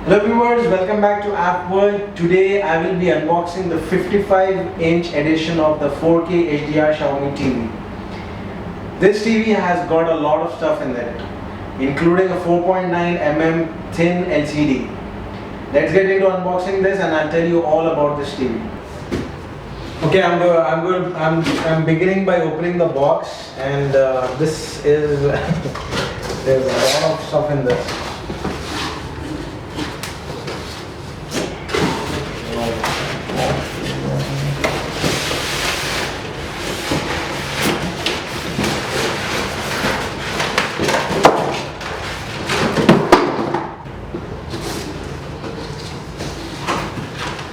Hello viewers, welcome back to App World. Today I will be unboxing the 55-inch edition of the 4K HDR Xiaomi TV. This TV has got a lot of stuff in it, including a 4.9 mm thin LCD. Let's get into unboxing this and I'll tell you all about this TV. Okay, I'm beginning by opening the box, and this is there's a lot of stuff in this.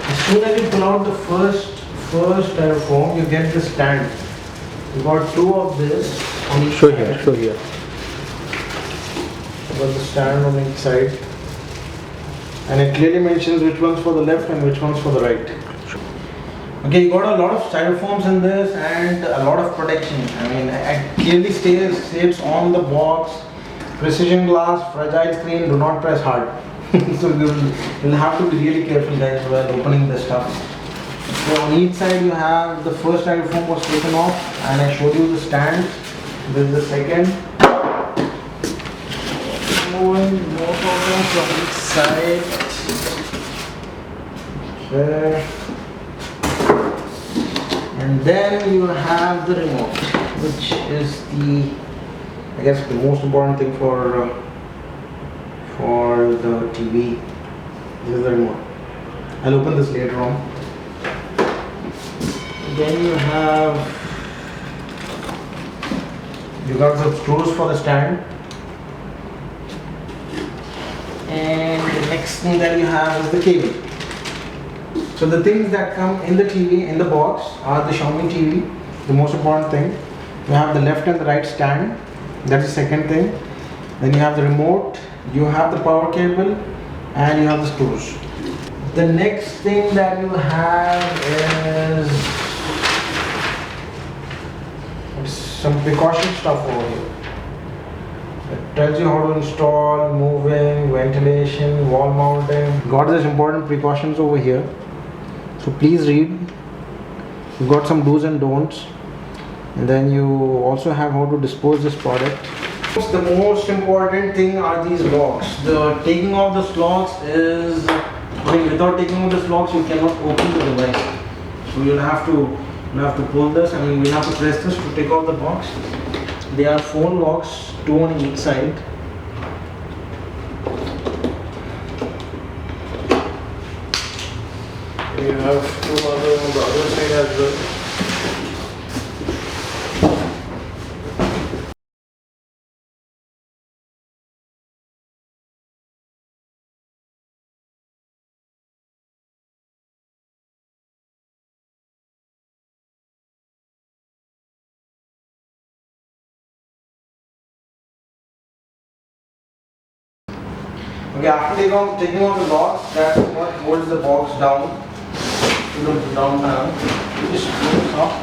As soon as you pull out the first styrofoam, you get the stand. You got two of this on each side. Show here. You got the stand on each side, and it clearly mentions which one's for the left and which one's for the right. Okay, you got a lot of styrofoams in this and a lot of protection. I mean, it clearly states on the box: precision glass, fragile screen, do not press hard. So you'll have to be really careful, guys, while opening this stuff. So on each side you have the first styrofoam was taken off, and I showed you the stand. This is the second. Moving both of them from each side. There. And then you have the remote, which is I guess the most important thing for the TV. This is the remote. I'll open this later on. Then you got some screws for the stand, and the next thing that you have is the cable. So the things that come in the TV in the box are the Xiaomi TV, the most important thing. You have the left and the right stand, that's the second thing. Then you have the remote, you have the power cable, and you have the screws. The next thing that you have is some precaution stuff over here. It tells you how to install, moving, ventilation, wall mounting. Got this important precautions over here. So please read. You've got some do's and don'ts. And then you also have how to dispose this product. The most important thing are these locks. The taking off the locks is, without taking off the locks you cannot open the device. So you'll have to pull this, and we'll have to press this to take off the box. There are 4 locks, 2 on each side. You have 2 others on the other side as well. Okay, after taking off the locks, that's what holds the box down to the down panel. Just pull this off.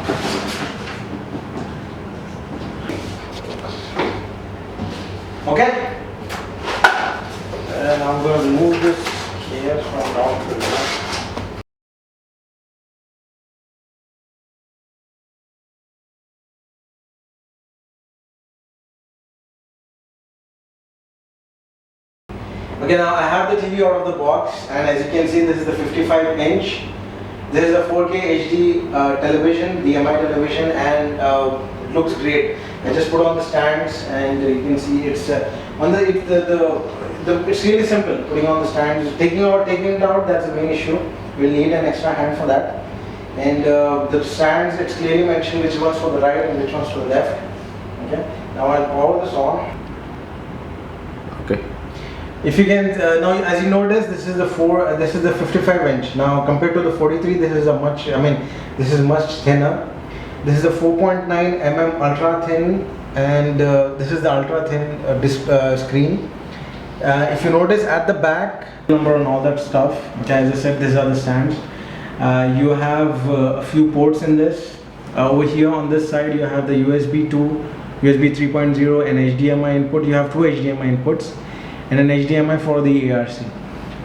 Okay, and I'm going to remove this here from down to the left. Okay, now I have the TV out of the box, and as you can see, this is the 55-inch. This is a 4K HD television, DMI television, and it looks great. I just put on the stands, and you can see it's it's really simple putting on the stands. Taking it out, that's the main issue. We'll need an extra hand for that. And the stands, it's clearly mentioned which one's for the right and which one's for the left. Okay. Now I'll power this on. Okay. If you can now, as you notice, this is the 55-inch. Now compared to the 43, this is much thinner. This is a 4.9 mm ultra thin, and this is the ultra thin screen. If you notice at the back, number and all that stuff, which as I said, these are the stands. You have a few ports in this. Over here on this side, you have the USB 2, USB 3.0, and HDMI input. You have 2 HDMI inputs and an HDMI for the ARC.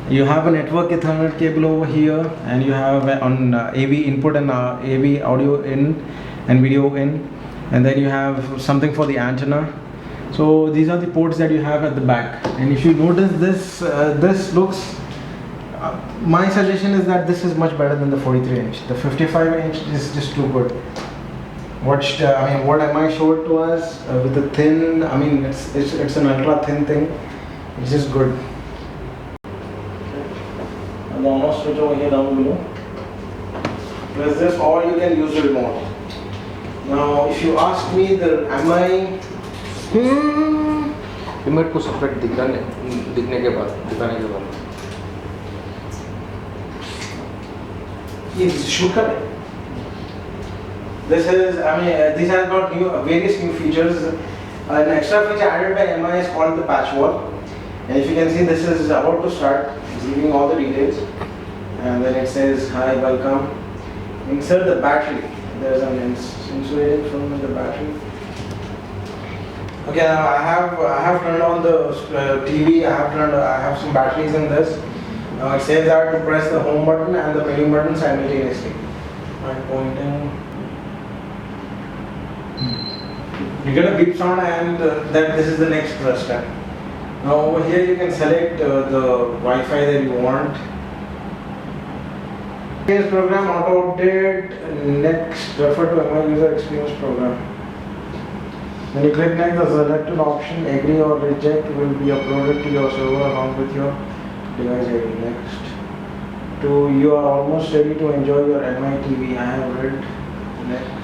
You have a network Ethernet cable over here, and you have on AV input and AV audio in and video in, and then you have something for the antenna. So these are the ports that you have at the back. And if you notice this, this looks. My suggestion is that this is much better than the 43 inch. The 55 inch is just too good. What MI showed to us with the thin, it's an ultra thin thing. It's just good. And the on switch over here down below. Press this, or you can use the remote. Now, if you ask me the MI, remote को separate दिखने के बाद दिखाने के बाद ये shoot कर रहे. This is, this has got various new features. An extra feature added by MI is called the patch wall. And if you can see, this is about to start. It's giving all the details. And then it says, hi, welcome. Insert the battery. There's an insulated film in the battery. Okay, now I have turned on the TV. I have some batteries in this. It says that to press the home button and the menu button simultaneously. I'm pointing. You get a beep sound, and that this is the next step. Now over here you can select the Wi-Fi that you want. This program auto update. Next, refer to MI user experience program. When you click next, the selected option agree or reject will be uploaded to your server along with your device ID. Next. You are almost ready to enjoy your MI TV. I have read. Next.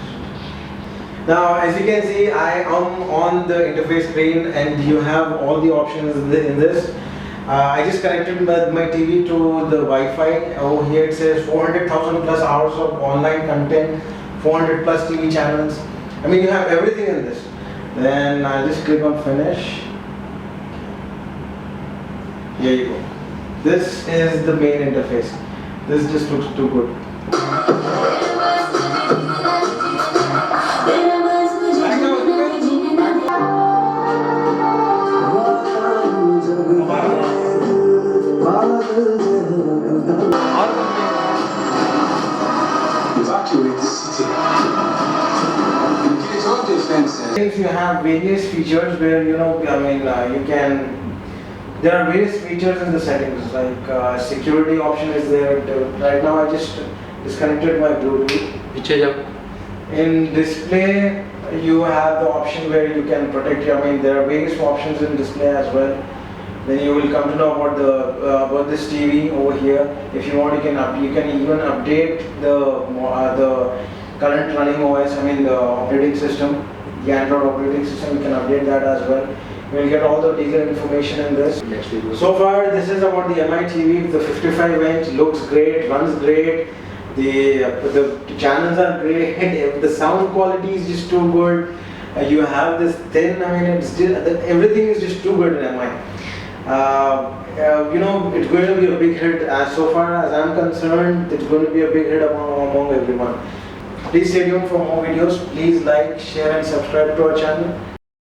Now, as you can see, I am on the interface screen, and you have all the options in this. I just connected my TV to the Wi-Fi. Over here it says 400,000 plus hours of online content, 400 plus TV channels. You have everything in this. Then I'll just click on finish. Here you go. This is the main interface. This just looks too good. You have various features where you can. There are various features in the settings, like security option is there. Right now, I just disconnected my Bluetooth. In display, you have the option where you can protect your. There are various options in display as well. Then you will come to know about this TV over here. If you want, you can even update the current running OS. The operating system, the Android operating system. You can update that as well. You will get all the detailed information in this. So far, this is about the MI TV. The 55 inch looks great, runs great. The channels are great. The sound quality is just too good. You have this thin. Everything is just too good in MI. It's going to be a big hit. So far as I'm concerned, it's going to be a big hit among everyone. Please stay tuned for more videos. Please like, share and subscribe to our channel.